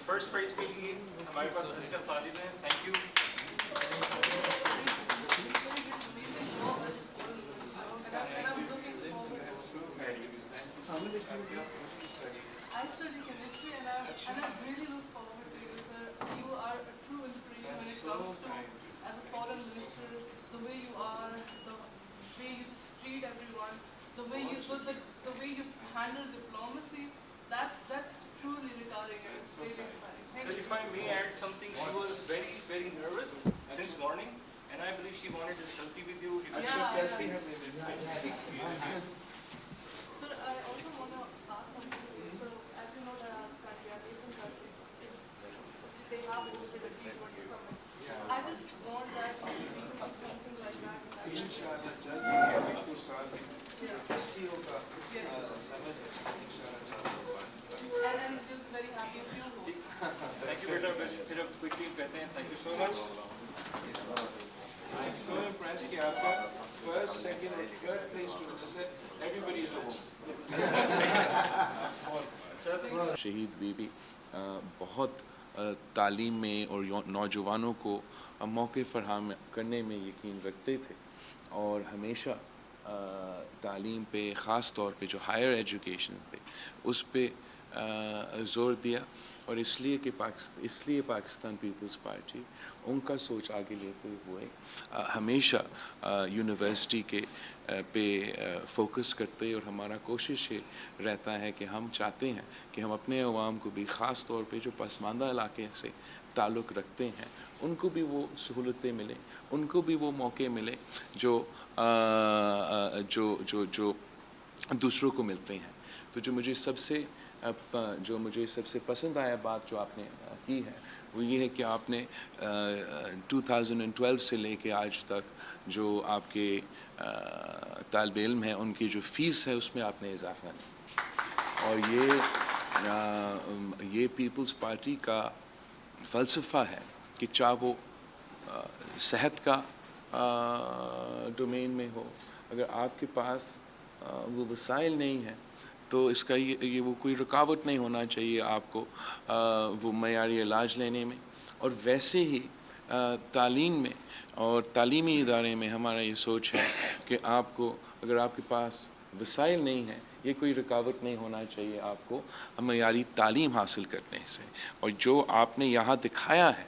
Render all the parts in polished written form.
First prize کے لیے ہمارے پاس رزقہ ساجد ہیں. Thank you. I study chemistry and I really look forward to you, sir. You are a true inspiration when it comes to, as a foreign minister, the way you are, the way you just treat everyone, the way you handle diplomacy. That's truly regarding and it's really inspiring. So Thank you. if I may add something, she was very, very nervous since morning, and I believe she wanted a selfie with you. If Yeah, it's a selfie, yeah. Sir, I also want to ask something to you. So, as you know that our country, our Asian country, they have hosted a G20 summit. I just want that we could see something like that. انشاءاللہ جلد ہی ایک دو سال میں Yeah. SCO کا سمجھ ہے انشاءاللہ. And we're very happy if you host. thank you, بیٹا. بس پھر اب quickly کہتے ہیں thank you so much. I'm so impressed کہ آپ کا first, second اور third place to witness it. Everybody is a woman. Sir, شہید بی بی بہت تعلیم میں اور نوجوانوں کو موقع فراہم کرنے میں یقین رکھتے تھے اور ہمیشہ تعلیم پہ خاص طور پہ جو ہائر ایجوکیشن پہ اس پہ زور دیا اور اس لیے پاکستان پیپلز پارٹی ان کا سوچ آگے لیتے ہوئے ہمیشہ یونیورسٹی کے پہ فوکس کرتے اور ہمارا کوشش یہ رہتا ہے کہ ہم چاہتے ہیں کہ ہم اپنے عوام کو بھی خاص طور پہ جو پسماندہ علاقے سے تعلق رکھتے ہیں ان کو بھی وہ سہولتیں ملیں، ان کو بھی وہ موقع ملے جو دوسروں کو ملتے ہیں. تو جو مجھے سب سے پسند آیا بات جو آپ نے کی ہے وہ یہ ہے کہ آپ نے 2012 سے لے کے آج تک جو آپ کے طالب علم ہیں ان کی جو فیس ہے اس میں آپ نے اضافہ نہیں. اور یہ پیپلز پارٹی کا فلسفہ ہے کہ چاہے وہ صحت کا ڈومین میں ہو، اگر آپ کے پاس وہ وسائل نہیں ہیں تو اس کا وہ کوئی رکاوٹ نہیں ہونا چاہیے آپ کو وہ معیاری علاج لینے میں. اور ویسے ہی تعلیم میں اور تعلیمی ادارے میں ہمارا یہ سوچ ہے کہ آپ کو اگر آپ کے پاس وسائل نہیں ہیں یہ کوئی رکاوٹ نہیں ہونا چاہیے آپ کو معیاری تعلیم حاصل کرنے سے. اور جو آپ نے یہاں دکھایا ہے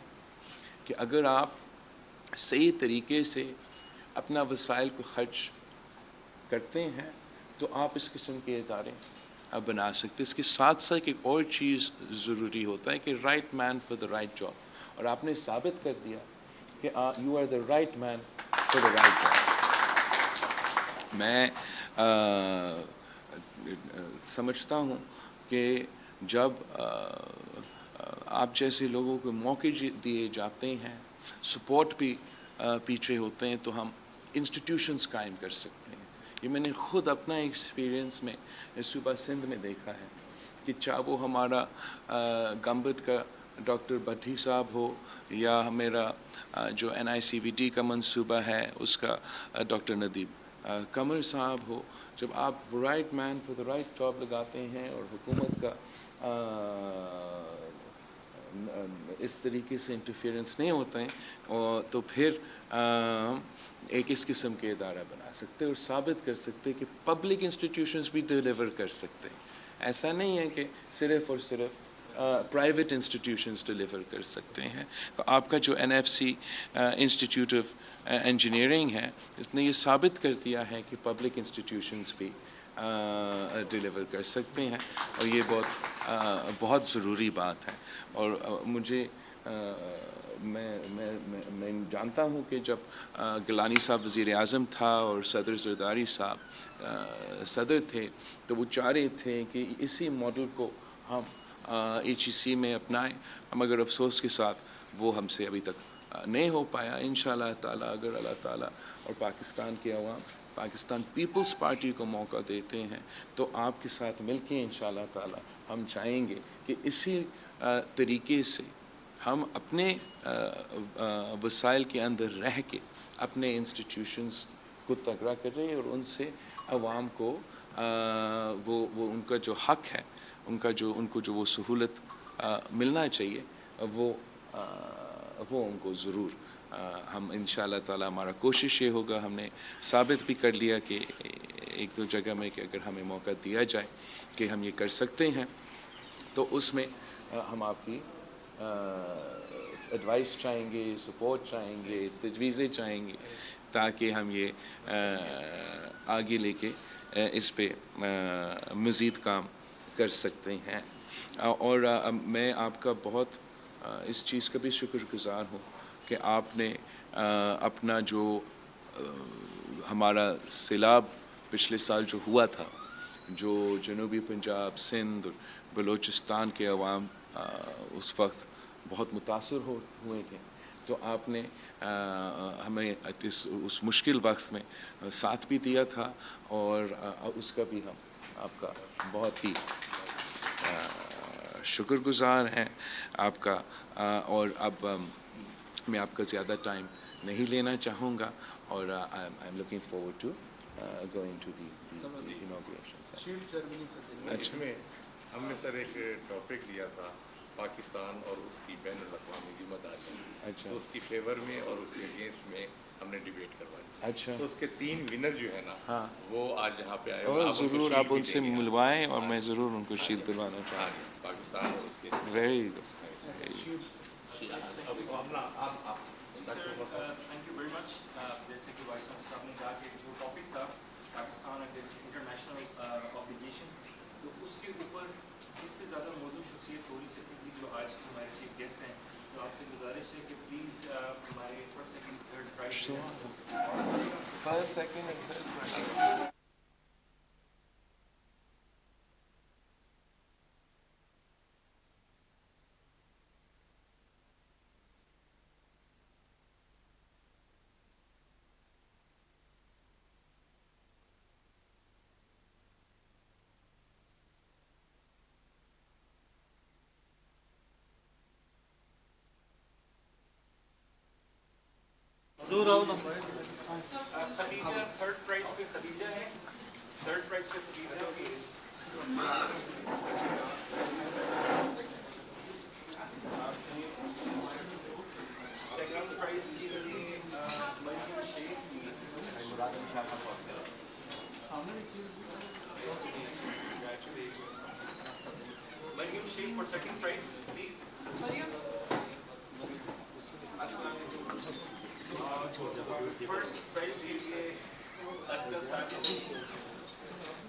کہ اگر آپ صحیح طریقے سے اپنا وسائل کو خرچ کرتے ہیں تو آپ اس قسم کے ادارے بنا سکتے. اس کے ساتھ ساتھ ایک اور چیز ضروری ہوتا ہے کہ right man for the right job, اور آپ نے ثابت کر دیا کہ you are the right man for the right job. میں سمجھتا ہوں کہ جب آپ جیسے لوگوں کو موقع دیے جاتے ہیں، سپورٹ بھی پیچھے ہوتے ہیں تو ہم انسٹیٹیوشنز قائم کر سکتے ہیں. یہ میں نے خود اپنا ایکسپیرینس میں صوبہ سندھ میں دیکھا ہے کہ چاہے وہ ہمارا گمبت کا ڈاکٹر بھٹی صاحب ہو یا میرا جو NICVT کا منصوبہ ہے اس کا ڈاکٹر ندیب قمر صاحب ہو، جب آپ right man for the right job لگاتے ہیں اور حکومت کا اس طریقے سے انٹرفیئرنس نہیں ہوتا ہے تو پھر ایک اس قسم کے ادارہ بنا سکتے اور ثابت کر سکتے کہ پبلک انسٹیٹیوشنز بھی ڈیلیور کر سکتے ہیں. ایسا نہیں ہے کہ صرف اور صرف پرائیویٹ انسٹیٹیوشنز ڈیلیور کر سکتے ہیں. تو آپ کا جو NFC انسٹیٹیوٹ آف انجینئرنگ ہے اس نے یہ ثابت کر دیا ہے کہ پبلک انسٹیٹیوشنز بھی ڈیلیور کر سکتے ہیں اور یہ بہت ضروری بات ہے. اور مجھے میں جانتا ہوں کہ جب گیلانی صاحب وزیر اعظم تھا اور صدر زرداری صاحب صدر تھے تو وہ چاہ رہے تھے کہ اسی ماڈل کو ہم HEC میں اپنائیں، مگر افسوس کے ساتھ وہ ہم سے ابھی تک نہیں ہو پایا. انشاءاللہ تعالیٰ اگر اللہ تعالیٰ اور پاکستان کے عوام پاکستان پیپلز پارٹی کو موقع دیتے ہیں تو آپ کے ساتھ مل کے انشاءاللہ تعالیٰ ہم چاہیں گے کہ اسی طریقے سے ہم اپنے وسائل کے اندر رہ کے اپنے انسٹیٹیوشنز کو تگڑا کر رہی ہے اور ان سے عوام کو وہ ان کا جو حق ہے ان کو جو وہ سہولت ملنا چاہیے وہ ان کو ضرور ہم انشاءاللہ تعالی ہمارا کوشش یہ ہوگا. ہم نے ثابت بھی کر لیا کہ ایک دو جگہ میں کہ اگر ہمیں موقع دیا جائے کہ ہم یہ کر سکتے ہیں تو اس میں ہم آپ کی ایڈوائس چاہیں گے, سپورٹ چاہیں گے, تجویزیں چاہیں گے تاکہ ہم یہ آگے لے کے اس پہ مزید کام کر سکتے ہیں. اور میں آپ کا بہت اس چیز کا بھی شکر گزار ہوں کہ آپ نے اپنا جو ہمارا سیلاب پچھلے سال جو ہوا تھا, جو جنوبی پنجاب, سندھ, بلوچستان کے عوام اس وقت بہت متاثر ہوئے تھے, تو آپ نے ہمیں اس مشکل وقت میں ساتھ بھی دیا تھا اور اس کا بھی ہم آپ کا بہت ہی شکر گزار ہیں آپ کا. اور اب میں آپ کا زیادہ ٹائم نہیں لینا چاہوں گا اور I am looking forward to going to the inauguration. اس میں ہم نے سر ایک ٹاپک دیا تھا پاکستان اور اس کی بین الاقوامی ذمہ داری. اچھا, تو اس کی فیور میں اور اس کے اگینسٹ میں ہم نے ڈیبیٹ کروائی. اچھا, تو اس کے 3 ونر جو ہے نا ہاں وہ آج یہاں پہ آئے اور ضرور آپ ان سے ملوائیں اور میں ضرور ان کو شیلڈ دلوانا چاہوں گا. پاکستان اور اس کے very thank you very much. جیسے کہ وائس چانسلر صاحب نے کہا کہ جو ٹاپک تھا پاکستان اگینسٹ انٹرنیشنل آبلیگیشن, تو اس کے اوپر اس سے زیادہ موضوع شخصیت ہو نہیں سکتی تھی جو آج کے ہمارے چیف گیسٹ ہیں. تو آپ سے گزارش ہے کہ پلیز ہمارے first second third prize first second and third. Khadija third prize پہ خدیجہ ہے. تھرڈ پرائز پہ خدیجہ بھی ہے. سیکنڈ پرائز کے لیے مریم شیخ کی. مریم شیخ for second prize please. First prize کے لیے اسکر ساجد.